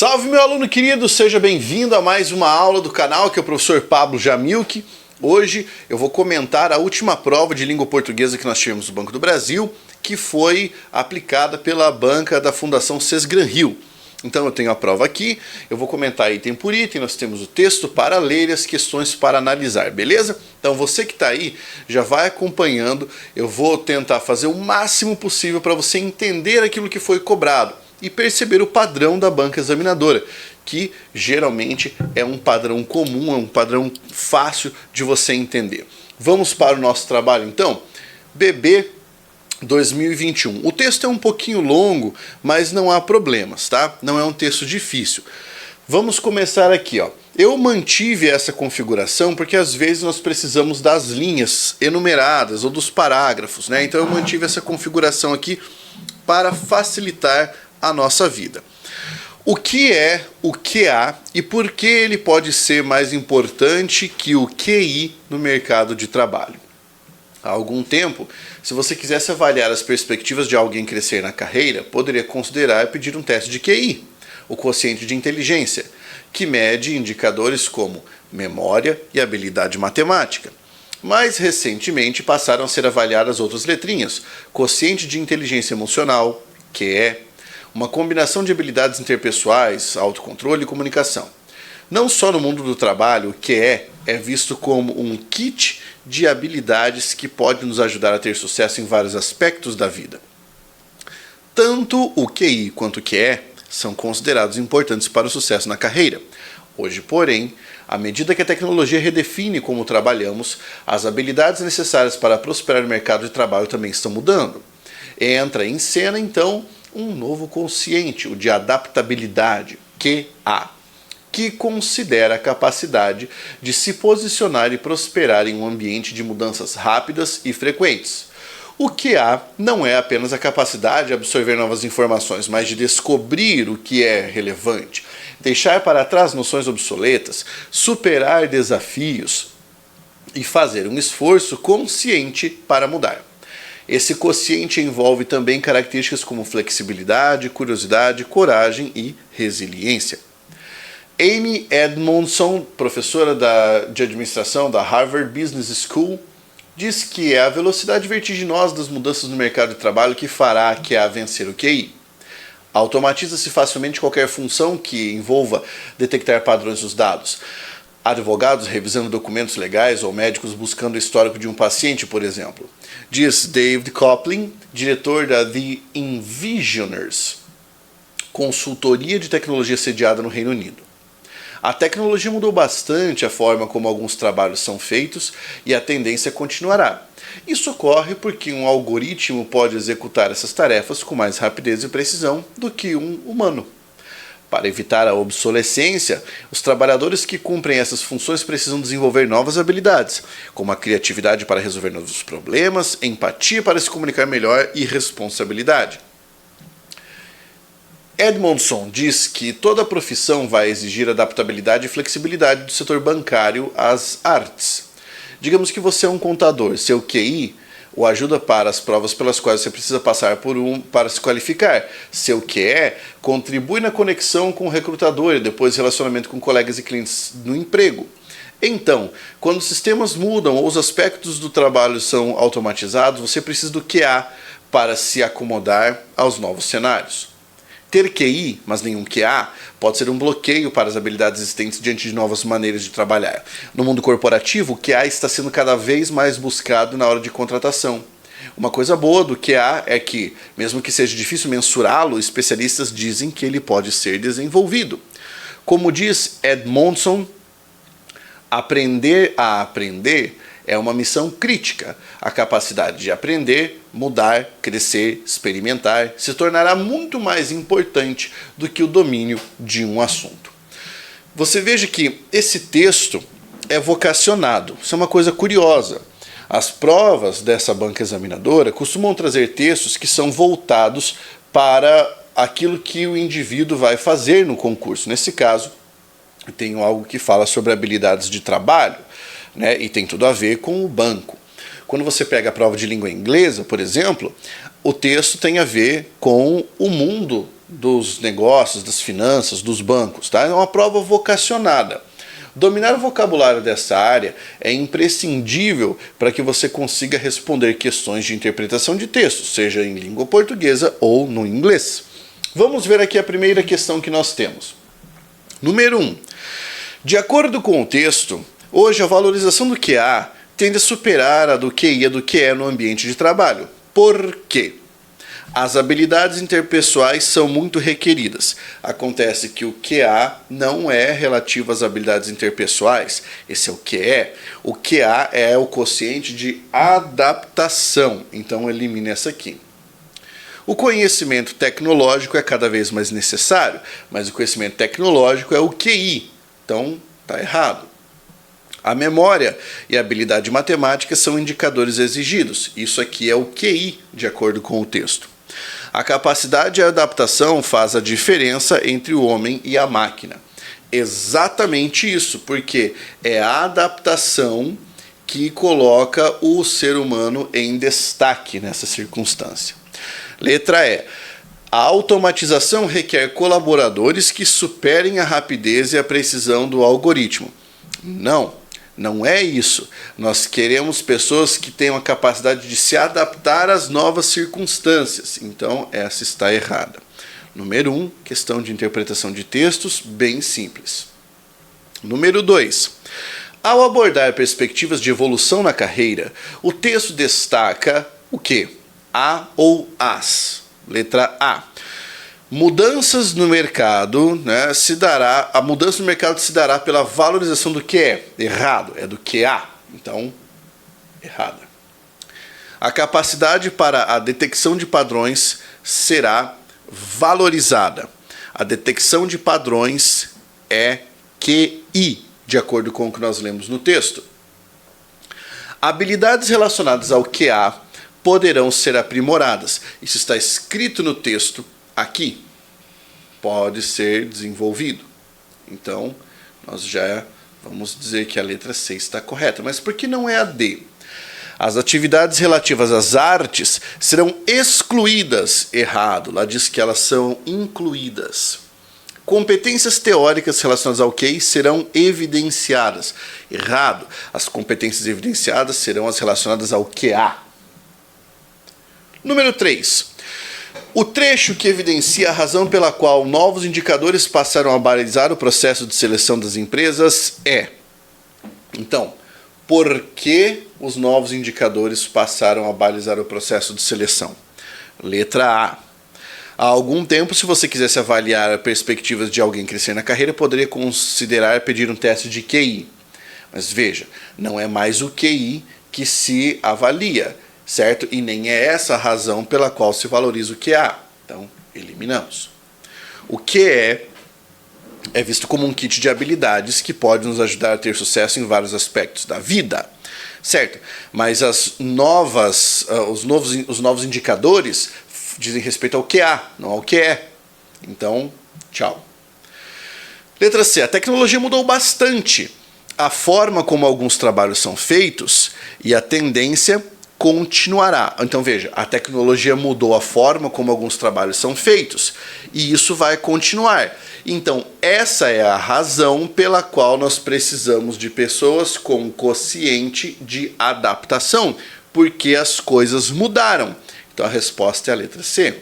Salve, meu aluno querido, seja bem-vindo a mais uma aula do canal, que é o professor Pablo Jamilk. Hoje eu vou comentar a última prova de língua portuguesa que nós tivemos no Banco do Brasil, que foi aplicada pela banca da Fundação Sesgran-Rio. Então eu tenho a prova aqui, eu vou comentar item por item, nós temos o texto para ler e as questões para analisar, beleza? Então você que está aí, já vai acompanhando, eu vou tentar fazer o máximo possível para você entender aquilo que foi cobrado e perceber o padrão da banca examinadora, que geralmente é um padrão comum, é um padrão fácil de você entender. Vamos para o nosso trabalho então? BB 2021. O texto é um pouquinho longo, mas não há problemas, tá? Não é um texto difícil. Vamos começar aqui, ó. Eu mantive essa configuração porque às vezes nós precisamos das linhas enumeradas ou dos parágrafos, né? Então eu mantive essa configuração aqui para facilitar a nossa vida. O que é o QA e por que ele pode ser mais importante que o QI no mercado de trabalho? Há algum tempo, se você quisesse avaliar as perspectivas de alguém crescer na carreira, poderia considerar pedir um teste de QI, o quociente de inteligência, que mede indicadores como memória e habilidade matemática. Mais recentemente passaram a ser avaliadas outras letrinhas, quociente de inteligência emocional, QE, uma combinação de habilidades interpessoais, autocontrole e comunicação. Não só no mundo do trabalho, o QE é visto como um kit de habilidades que pode nos ajudar a ter sucesso em vários aspectos da vida. Tanto o QI quanto o QE são considerados importantes para o sucesso na carreira. Hoje, porém, à medida que a tecnologia redefine como trabalhamos, as habilidades necessárias para prosperar no mercado de trabalho também estão mudando. Entra em cena, então, um novo quociente, o de adaptabilidade, QA, que considera a capacidade de se posicionar e prosperar em um ambiente de mudanças rápidas e frequentes. O QA não é apenas a capacidade de absorver novas informações, mas de descobrir o que é relevante, deixar para trás noções obsoletas, superar desafios e fazer um esforço consciente para mudar. Esse quociente envolve também características como flexibilidade, curiosidade, coragem e resiliência. Amy Edmondson, professora de administração da Harvard Business School, diz que é a velocidade vertiginosa das mudanças no mercado de trabalho que fará a QA vencer o QI. Automatiza-se facilmente qualquer função que envolva detectar padrões dos dados. Advogados revisando documentos legais ou médicos buscando o histórico de um paciente, por exemplo. Diz David Coplin, diretor da The Envisioners, consultoria de tecnologia sediada no Reino Unido. A tecnologia mudou bastante a forma como alguns trabalhos são feitos e a tendência continuará. Isso ocorre porque um algoritmo pode executar essas tarefas com mais rapidez e precisão do que um humano. Para evitar a obsolescência, os trabalhadores que cumprem essas funções precisam desenvolver novas habilidades, como a criatividade para resolver novos problemas, empatia para se comunicar melhor e responsabilidade. Edmondson diz que toda profissão vai exigir adaptabilidade e flexibilidade do setor bancário às artes. Digamos que você é um contador, seu QI o ajuda para as provas pelas quais você precisa passar por para se qualificar. Seu QE contribui na conexão com o recrutador e depois relacionamento com colegas e clientes no emprego. Então, quando os sistemas mudam ou os aspectos do trabalho são automatizados, você precisa do QA para se acomodar aos novos cenários. Ter QI, mas nenhum QA, pode ser um bloqueio para as habilidades existentes diante de novas maneiras de trabalhar. No mundo corporativo, o QA está sendo cada vez mais buscado na hora de contratação. Uma coisa boa do QA é que, mesmo que seja difícil mensurá-lo, especialistas dizem que ele pode ser desenvolvido. Como diz Edmondson, aprender a aprender é uma missão crítica. A capacidade de aprender, mudar, crescer, experimentar se tornará muito mais importante do que o domínio de um assunto. Você veja que esse texto é vocacionado. Isso é uma coisa curiosa. As provas dessa banca examinadora costumam trazer textos que são voltados para aquilo que o indivíduo vai fazer no concurso. Nesse caso, eu tenho algo que fala sobre habilidades de trabalho, né, e tem tudo a ver com o banco. Quando você pega a prova de língua inglesa, por exemplo, o texto tem a ver com o mundo dos negócios, das finanças, dos bancos, tá? É uma prova vocacionada. Dominar o vocabulário dessa área é imprescindível para que você consiga responder questões de interpretação de texto, seja em língua portuguesa ou no inglês. Vamos ver aqui a primeira questão que nós temos. Número 1. De acordo com o texto, hoje a valorização do QA tende a superar a do QI e a do QE no ambiente de trabalho. Por quê? As habilidades interpessoais são muito requeridas. Acontece que o QA não é relativo às habilidades interpessoais, esse é o QE. O QA é o quociente de adaptação, então elimine essa aqui. O conhecimento tecnológico é cada vez mais necessário, mas o conhecimento tecnológico é o QI, então está errado. A memória e a habilidade matemática são indicadores exigidos, isso aqui é o QI, de acordo com o texto. A capacidade de adaptação faz a diferença entre o homem e a máquina. Exatamente isso, porque é a adaptação que coloca o ser humano em destaque nessa circunstância. Letra E. A automatização requer colaboradores que superem a rapidez e a precisão do algoritmo. Não é isso. Nós queremos pessoas que tenham a capacidade de se adaptar às novas circunstâncias. Então, essa está errada. Número 1, questão de interpretação de textos, bem simples. Número 2. Ao abordar perspectivas de evolução na carreira, o texto destaca o quê? A ou as? Letra A. Mudanças no mercado, a mudança no mercado se dará pela valorização do que é. Errado, é do QA. Então, errada. A capacidade para a detecção de padrões será valorizada. A detecção de padrões é QI, de acordo com o que nós lemos no texto. Habilidades relacionadas ao QA poderão ser aprimoradas. Isso está escrito no texto aqui. Pode ser desenvolvido. Então, nós já vamos dizer que a letra C está correta. Mas por que não é a D? As atividades relativas às artes serão excluídas. Errado. Lá diz que elas são incluídas. Competências teóricas relacionadas ao QI serão evidenciadas. Errado. As competências evidenciadas serão as relacionadas ao QA. Número 3. O trecho que evidencia a razão pela qual novos indicadores passaram a balizar o processo de seleção das empresas é. Então, por que os novos indicadores passaram a balizar o processo de seleção? Letra A. Há algum tempo, se você quisesse avaliar perspectivas de alguém crescer na carreira, poderia considerar pedir um teste de QI. Mas veja, não é mais o QI que se avalia, certo? E nem é essa a razão pela qual se valoriza o QA. Então, eliminamos. O QE é visto como um kit de habilidades que pode nos ajudar a ter sucesso em vários aspectos da vida, certo? Mas os novos indicadores dizem respeito ao QA, não ao QE. Então, tchau. Letra C. A tecnologia mudou bastante a forma como alguns trabalhos são feitos e a tendência continuará. Então veja, a tecnologia mudou a forma como alguns trabalhos são feitos e isso vai continuar. Então essa é a razão pela qual nós precisamos de pessoas com quociente de adaptação, porque as coisas mudaram. Então a resposta é a letra C.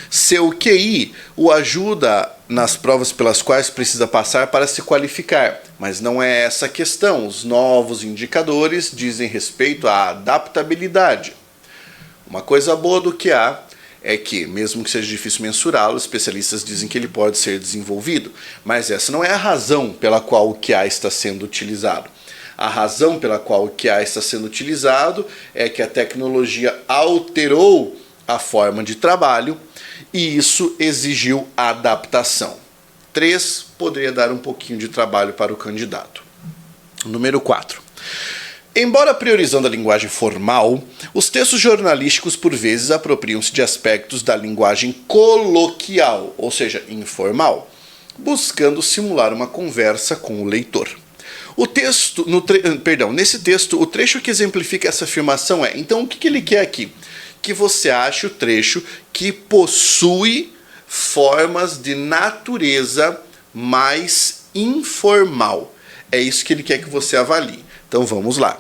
Seu QI o ajuda nas provas pelas quais precisa passar para se qualificar, mas não é essa a questão. Os novos indicadores dizem respeito à adaptabilidade. Uma coisa boa do QA é que, mesmo que seja difícil mensurá-lo, especialistas dizem que ele pode ser desenvolvido, mas essa não é a razão pela qual o QA está sendo utilizado. A razão pela qual o QA está sendo utilizado é que a tecnologia alterou a forma de trabalho e isso exigiu adaptação. 3 poderia dar um pouquinho de trabalho para o candidato. Número 4. Embora priorizando a linguagem formal, os textos jornalísticos por vezes apropriam-se de aspectos da linguagem coloquial, ou seja, informal, buscando simular uma conversa com o leitor. Nesse texto, o trecho que exemplifica essa afirmação é, então o que ele quer aqui? Que você ache o trecho que possui formas de natureza mais informal. É isso que ele quer que você avalie. Então vamos lá.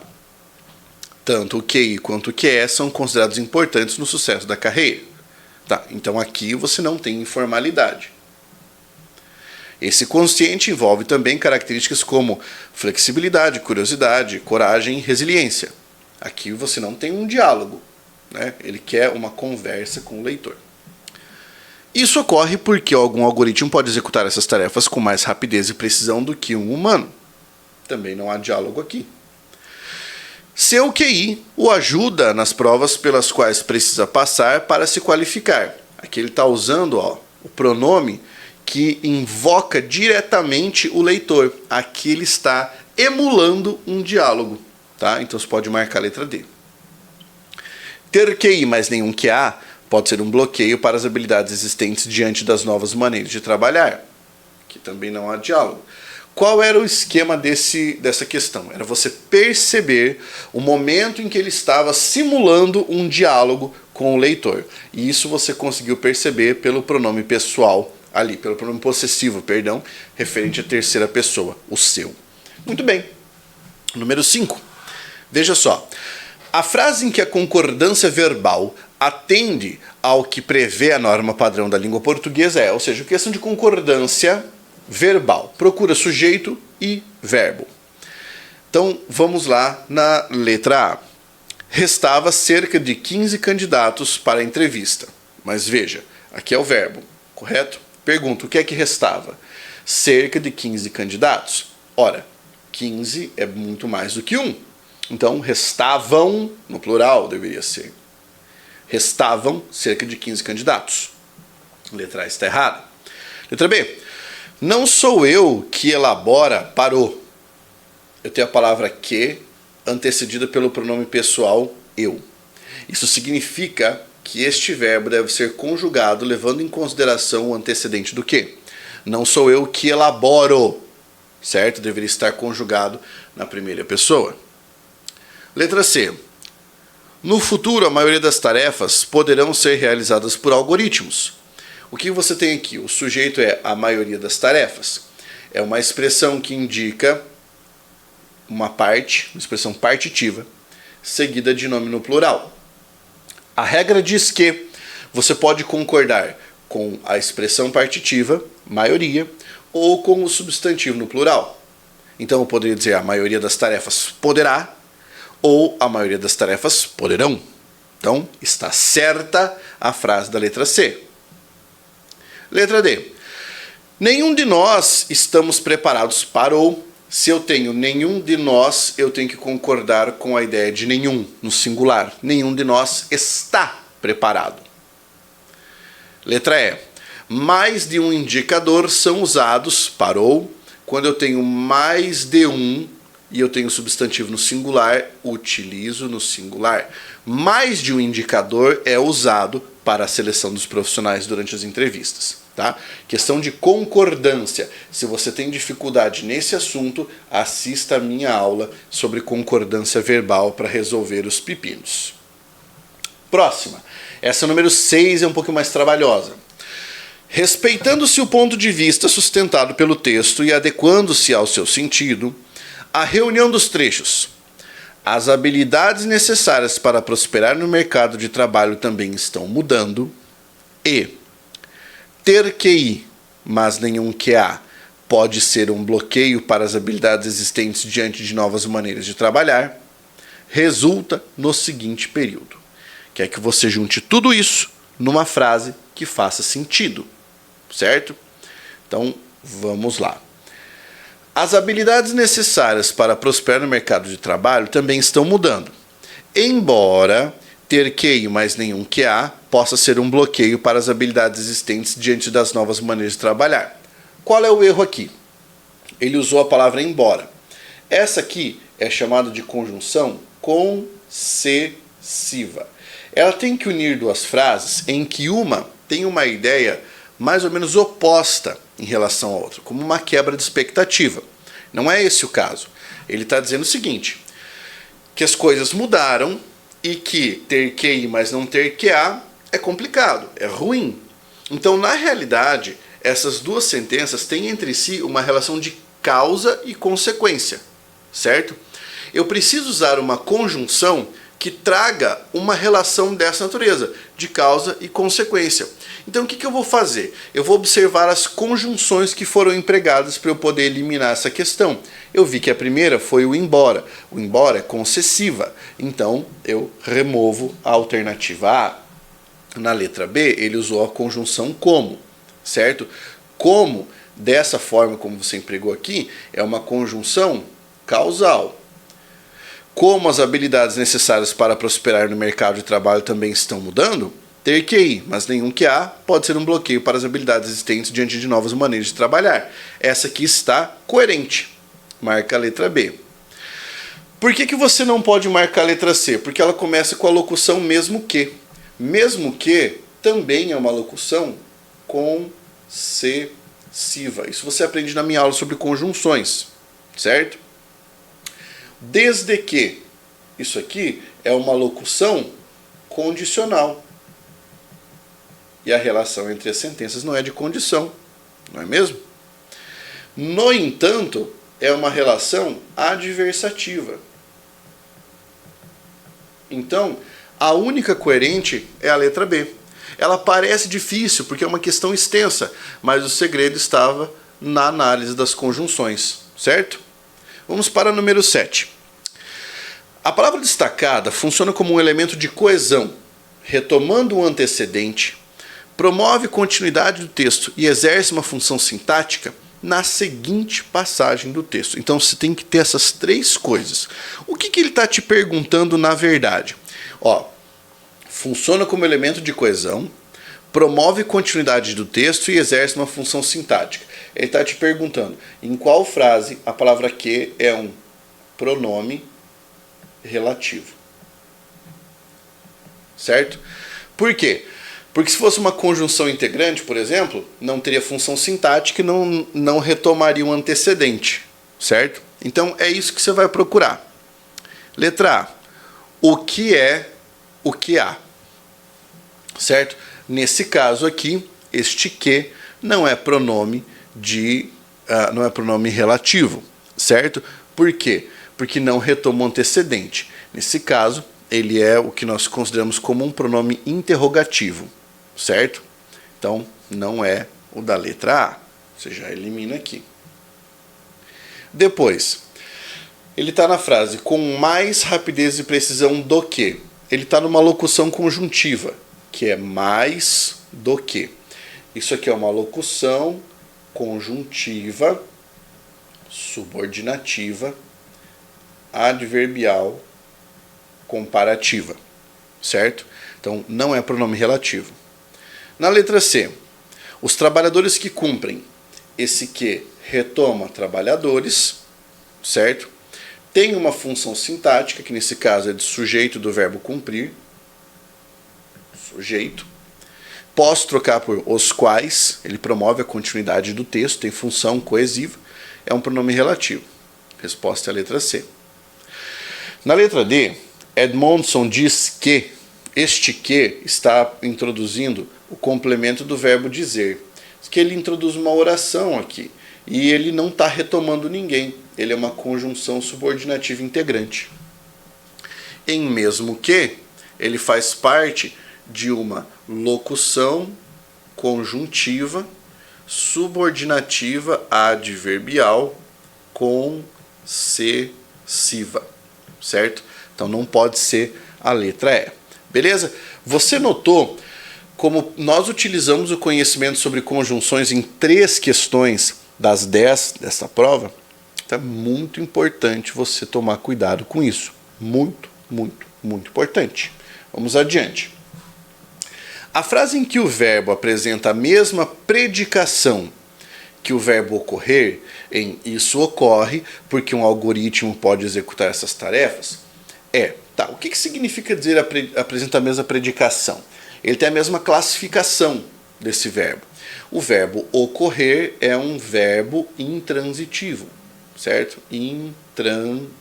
Tanto o QI quanto o QE são considerados importantes no sucesso da carreira. Tá, então aqui você não tem informalidade. Esse quociente envolve também características como flexibilidade, curiosidade, coragem e resiliência. Aqui você não tem um diálogo, né? Ele quer uma conversa com o leitor. Isso ocorre porque algum algoritmo pode executar essas tarefas com mais rapidez e precisão do que um humano. Também não há diálogo aqui. Seu QI o ajuda nas provas pelas quais precisa passar para se qualificar. Aqui ele está usando o pronome que invoca diretamente o leitor. Aqui ele está emulando um diálogo. Tá? Então você pode marcar a letra D. Ter QI mais nenhum QA pode ser um bloqueio para as habilidades existentes diante das novas maneiras de trabalhar. Aqui também não há diálogo. Qual era o esquema dessa questão? Era você perceber o momento em que ele estava simulando um diálogo com o leitor. E isso você conseguiu perceber pelo pronome pessoal ali, pelo pronome possessivo, perdão, referente à terceira pessoa, o seu. Muito bem. Número 5. Veja só. A frase em que a concordância verbal atende ao que prevê a norma padrão da língua portuguesa ou seja, questão de concordância verbal. Procura sujeito e verbo. Então, vamos lá na letra A. Restava cerca de 15 candidatos para a entrevista. Mas veja, aqui é o verbo, correto? Pergunta, o que é que restava? Cerca de 15 candidatos. Ora, 15 é muito mais do que 1. Então, restavam, no plural deveria ser. Restavam cerca de 15 candidatos. Letra A está errada. Letra B. Não sou eu que elabora parou. Eu tenho a palavra que antecedida pelo pronome pessoal eu. Isso significa que este verbo deve ser conjugado levando em consideração o antecedente do que. Não sou eu que elaboro, certo? Deveria estar conjugado na primeira pessoa. Letra C. No futuro, a maioria das tarefas poderão ser realizadas por algoritmos. O que você tem aqui? O sujeito é a maioria das tarefas. É uma expressão que indica uma parte, uma expressão partitiva, seguida de nome no plural. A regra diz que você pode concordar com a expressão partitiva, maioria, ou com o substantivo no plural. Então eu poderia dizer a maioria das tarefas poderá, ou a maioria das tarefas poderão. Então está certa a frase da letra C. Letra D. Nenhum de nós estamos preparados para ou. Se eu tenho nenhum de nós, eu tenho que concordar com a ideia de nenhum, no singular. Nenhum de nós está preparado. Letra E. Mais de um indicador são usados para ou. Quando eu tenho mais de um e eu tenho substantivo no singular, utilizo no singular. Mais de um indicador é usado para a seleção dos profissionais durante as entrevistas. Tá? Questão de concordância. Se você tem dificuldade nesse assunto, assista a minha aula sobre concordância verbal para resolver os pepinos. Próxima. Essa número 6 é um pouco mais trabalhosa. Respeitando-se o ponto de vista sustentado pelo texto e adequando-se ao seu sentido, a reunião dos trechos. As habilidades necessárias para prosperar no mercado de trabalho também estão mudando. E ter QI, mas nenhum QA, pode ser um bloqueio para as habilidades existentes diante de novas maneiras de trabalhar. Resulta no seguinte período. Quer que você junte tudo isso numa frase que faça sentido, certo? Então, vamos lá. As habilidades necessárias para prosperar no mercado de trabalho também estão mudando. Embora ter QI mais nenhum QA possa ser um bloqueio para as habilidades existentes diante das novas maneiras de trabalhar. Qual é o erro aqui? Ele usou a palavra embora. Essa aqui é chamada de conjunção concessiva. Ela tem que unir duas frases em que uma tem uma ideia mais ou menos oposta em relação à outra, como uma quebra de expectativa. Não é esse o caso. Ele está dizendo o seguinte, que as coisas mudaram e que ter QI, mas não ter QA é complicado, é ruim. Então, na realidade, essas duas sentenças têm entre si uma relação de causa e consequência, certo? Eu preciso usar uma conjunção que traga uma relação dessa natureza, de causa e consequência. Então o que eu vou fazer? Eu vou observar as conjunções que foram empregadas para eu poder eliminar essa questão. Eu vi que a primeira foi o embora. O embora é concessiva, então eu removo a alternativa A. Na letra B, ele usou a conjunção como, certo? Como, dessa forma como você empregou aqui, é uma conjunção causal. Como as habilidades necessárias para prosperar no mercado de trabalho também estão mudando, ter QI, mas nenhum QA pode ser um bloqueio para as habilidades existentes diante de novas maneiras de trabalhar. Essa aqui está coerente. Marca a letra B. Por que você não pode marcar a letra C? Porque ela começa com a locução mesmo que. Mesmo que também é uma locução concessiva. Isso você aprende na minha aula sobre conjunções, certo? Desde que, isso aqui é uma locução condicional. E a relação entre as sentenças não é de condição, não é mesmo? No entanto, é uma relação adversativa. Então, a única coerente é a letra B. Ela parece difícil porque é uma questão extensa, mas o segredo estava na análise das conjunções, certo? Vamos para o número 7. A palavra destacada funciona como um elemento de coesão, retomando um antecedente, promove continuidade do texto e exerce uma função sintática na seguinte passagem do texto. Então você tem que ter essas três coisas. O que ele está te perguntando na verdade? Funciona como elemento de coesão, promove continuidade do texto e exerce uma função sintática. Ele está te perguntando em qual frase a palavra que é um pronome relativo. Certo? Por quê? Porque se fosse uma conjunção integrante, por exemplo, não teria função sintática e não retomaria um antecedente. Certo? Então é isso que você vai procurar. Letra A. O que é o que há? Certo? Nesse caso aqui, este que não é pronome não é pronome relativo, certo? Por quê? Porque não retoma o antecedente. Nesse caso, ele é o que nós consideramos como um pronome interrogativo, certo? Então, não é o da letra A. Você já elimina aqui. Depois, ele está na frase com mais rapidez e precisão do que. Ele está numa locução conjuntiva, que é mais do que. Isso aqui é uma locução conjuntiva, subordinativa, adverbial, comparativa, certo? Então, não é pronome relativo. Na letra C, os trabalhadores que cumprem, esse que retoma trabalhadores, certo? Tem uma função sintática, que nesse caso é de sujeito do verbo cumprir, sujeito. Posso trocar por os quais, ele promove a continuidade do texto, tem função coesiva, é um pronome relativo. Resposta é a letra C. Na letra D, Edmondson diz que este que está introduzindo o complemento do verbo dizer. Diz que ele introduz uma oração aqui e ele não está retomando ninguém. Ele é uma conjunção subordinativa integrante. Em mesmo que, ele faz parte de uma locução conjuntiva, subordinativa, adverbial, concessiva, certo? Então não pode ser a letra E. Beleza? Você notou como nós utilizamos o conhecimento sobre conjunções em 3 questões das 10 dessa prova? Então é muito importante você tomar cuidado com isso. Muito, muito, muito importante. Vamos adiante. A frase em que o verbo apresenta a mesma predicação que o verbo ocorrer, em isso ocorre porque um algoritmo pode executar essas tarefas, o que significa dizer apresenta a mesma predicação? Ele tem a mesma classificação desse verbo. O verbo ocorrer é um verbo intransitivo, certo? Intransitivo,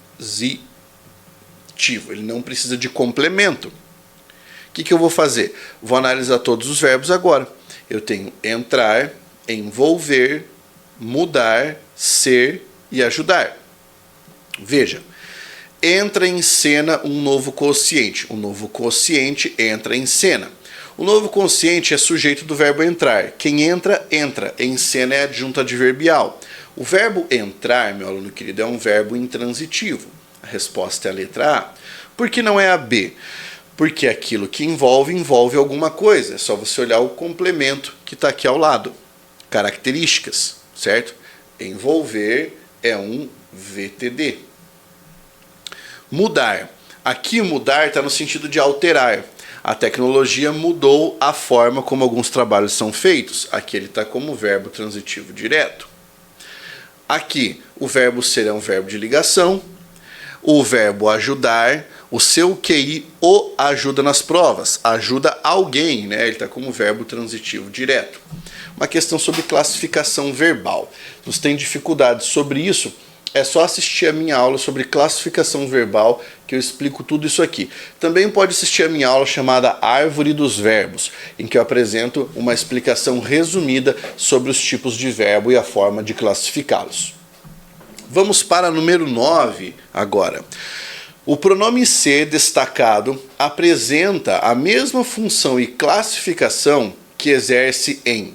ele não precisa de complemento. O que eu vou fazer? Vou analisar todos os verbos agora. Eu tenho entrar, envolver, mudar, ser e ajudar. Veja, entra em cena um novo quociente. O novo quociente entra em cena. O novo quociente é sujeito do verbo entrar. Quem entra, entra. Em cena é adjunto adverbial. O verbo entrar, meu aluno querido, é um verbo intransitivo. A resposta é a letra A. Por que não é a B? Porque aquilo que envolve alguma coisa. É só você olhar o complemento que está aqui ao lado. Características, certo? Envolver é um VTD. Mudar. Aqui mudar está no sentido de alterar. A tecnologia mudou a forma como alguns trabalhos são feitos. Aqui ele está como verbo transitivo direto. Aqui o verbo ser é um verbo de ligação. O verbo ajudar, o seu QI o ajuda nas provas. Ajuda alguém, né? Ele está como verbo transitivo direto. Uma questão sobre classificação verbal. Se você tem dificuldade sobre isso, é só assistir a minha aula sobre classificação verbal, que eu explico tudo isso aqui. Também pode assistir a minha aula chamada Árvore dos Verbos, em que eu apresento uma explicação resumida sobre os tipos de verbo e a forma de classificá-los. Vamos para número 9 agora. O pronome ser destacado apresenta a mesma função e classificação que exerce em: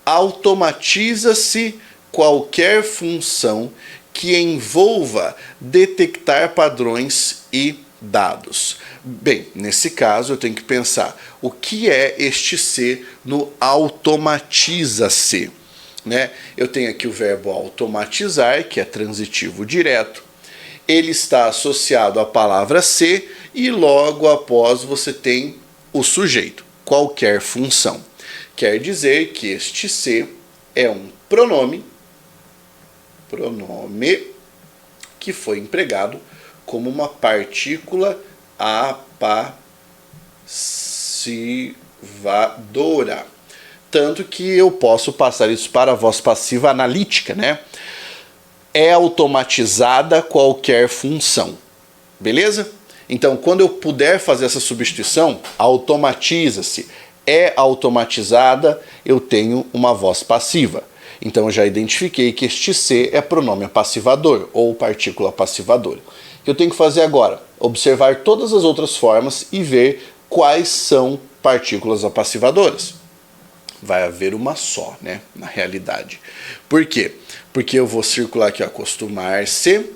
automatiza-se qualquer função que envolva detectar padrões e dados. Bem, nesse caso eu tenho que pensar o que é este ser no automatiza-se, né? Eu tenho aqui o verbo automatizar, que é transitivo direto. Ele está associado à palavra ser e logo após você tem o sujeito, qualquer função. Quer dizer que este ser é um pronome que foi empregado como uma partícula apassivadora. Tanto que eu posso passar isso para a voz passiva analítica, né? É automatizada qualquer função. Beleza? Então, quando eu puder fazer essa substituição, automatiza-se, é automatizada, eu tenho uma voz passiva. Então eu já identifiquei que este ser é pronome apassivador ou partícula passivadora. O que eu tenho que fazer agora? Observar todas as outras formas e ver quais são partículas apassivadoras. Vai haver uma só, né, na realidade. Por quê? Porque eu vou circular aqui, acostumar-se,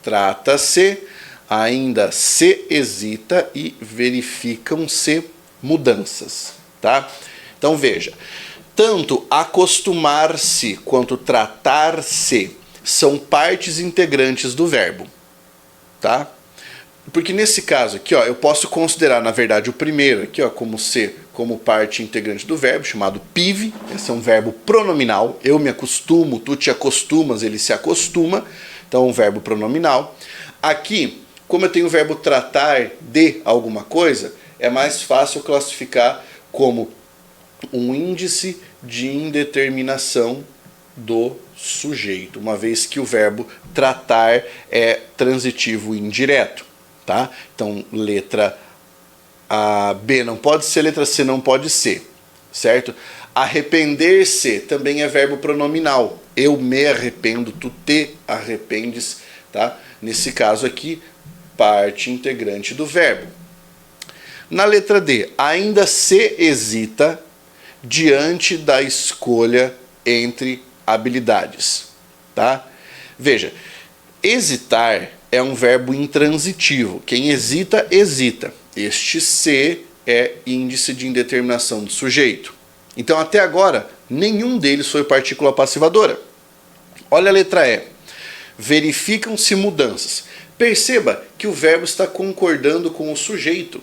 trata-se, ainda se hesita e verificam-se mudanças, tá? Então veja, tanto acostumar-se quanto tratar-se são partes integrantes do verbo, tá? Porque nesse caso aqui, ó, eu posso considerar, na verdade, o primeiro aqui, ó, como ser como parte integrante do verbo, chamado PIV. Esse é um verbo pronominal. Eu me acostumo, tu te acostumas, ele se acostuma. Então, um verbo pronominal. Aqui, como eu tenho o verbo tratar de alguma coisa, é mais fácil classificar como um índice de indeterminação do sujeito, uma vez que o verbo tratar é transitivo indireto, tá? Então, letra A, B não pode ser, letra C não pode ser, certo? Arrepender-se também é verbo pronominal. Eu me arrependo, tu te arrependes, tá? Nesse caso aqui, parte integrante do verbo. Na letra D, ainda se hesita diante da escolha entre habilidades, tá? Veja, hesitar é um verbo intransitivo. Quem hesita, hesita. Este se é índice de indeterminação do sujeito. Então, até agora, nenhum deles foi partícula passivadora. Olha a letra E. Verificam-se mudanças. Perceba que o verbo está concordando com o sujeito,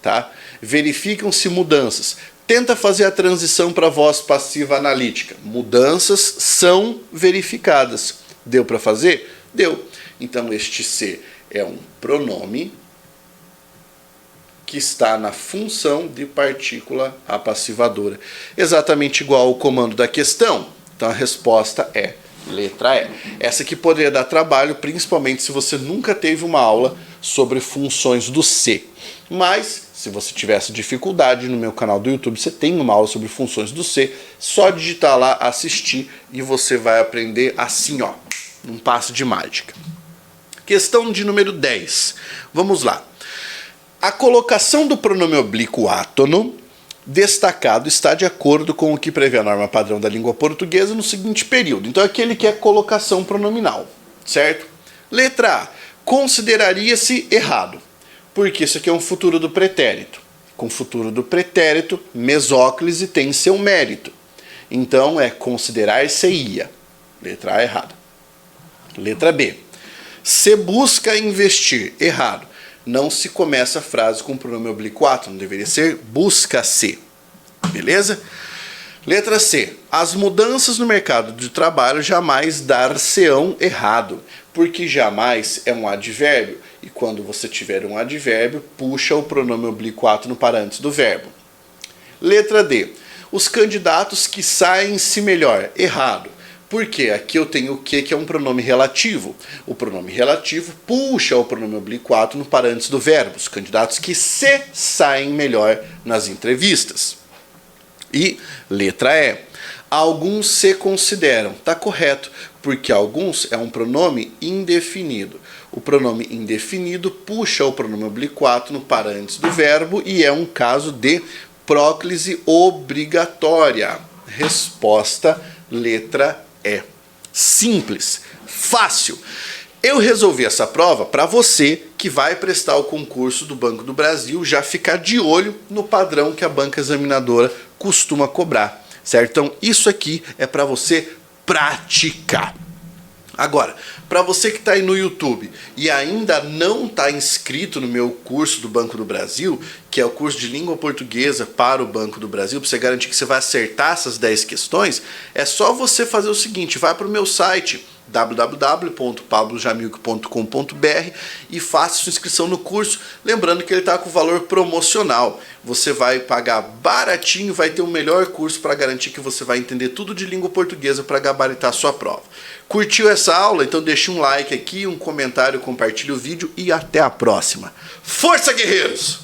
tá? Verificam-se mudanças. Tenta fazer a transição para a voz passiva analítica. Mudanças são verificadas. Deu para fazer? Deu. Então, este se é um pronome que está na função de partícula apassivadora. Exatamente igual ao comando da questão. Então, a resposta é letra E. Essa aqui poderia dar trabalho, principalmente se você nunca teve uma aula sobre funções do C. Mas, se você tivesse dificuldade, no meu canal do YouTube você tem uma aula sobre funções do C, só digitar lá, assistir e você vai aprender assim, ó, num passe de mágica. Questão de número 10. Vamos lá. A colocação do pronome oblíquo átono destacado está de acordo com o que prevê a norma padrão da língua portuguesa no seguinte período. Então, aquele que é colocação pronominal, certo? Letra A. Consideraria-se errado, porque isso aqui é um futuro do pretérito. Com futuro do pretérito, mesóclise tem seu mérito. Então, é considerar-se-ia. Letra A errada. Letra B. Se busca investir. Errado. Não se começa a frase com pronome oblíquo átono, deveria ser busca-se. Beleza? Letra C. As mudanças no mercado de trabalho jamais dar-se-ão errado, porque jamais é um advérbio, e quando você tiver um advérbio, puxa o pronome oblíquo átono para antes do verbo. Letra D. Os candidatos que saem-se melhor. Errado. Porque aqui eu tenho o que é um pronome relativo. O pronome relativo puxa o pronome oblíquo átono para antes do verbo. Os candidatos que se saem melhor nas entrevistas. E letra E. Alguns se consideram. Está correto, porque alguns é um pronome indefinido. O pronome indefinido puxa o pronome oblíquo átono para antes do verbo e é um caso de próclise obrigatória. Resposta letra E. Simples, fácil. Eu resolvi essa prova para você que vai prestar o concurso do Banco do Brasil já ficar de olho no padrão que a banca examinadora costuma cobrar, certo? Então, isso aqui é para você praticar. Agora, para você que está aí no YouTube e ainda não está inscrito no meu curso do Banco do Brasil, que é o curso de língua portuguesa para o Banco do Brasil, para você garantir que você vai acertar essas 10 questões, é só você fazer o seguinte, vai para o meu site www.pablojamilk.com.br e faça sua inscrição no curso, lembrando que ele está com valor promocional. Você vai pagar baratinho, vai ter o melhor curso para garantir que você vai entender tudo de língua portuguesa para gabaritar a sua prova. Curtiu essa aula? Então deixe um like aqui, um comentário, compartilhe o vídeo e até a próxima. Força, guerreiros!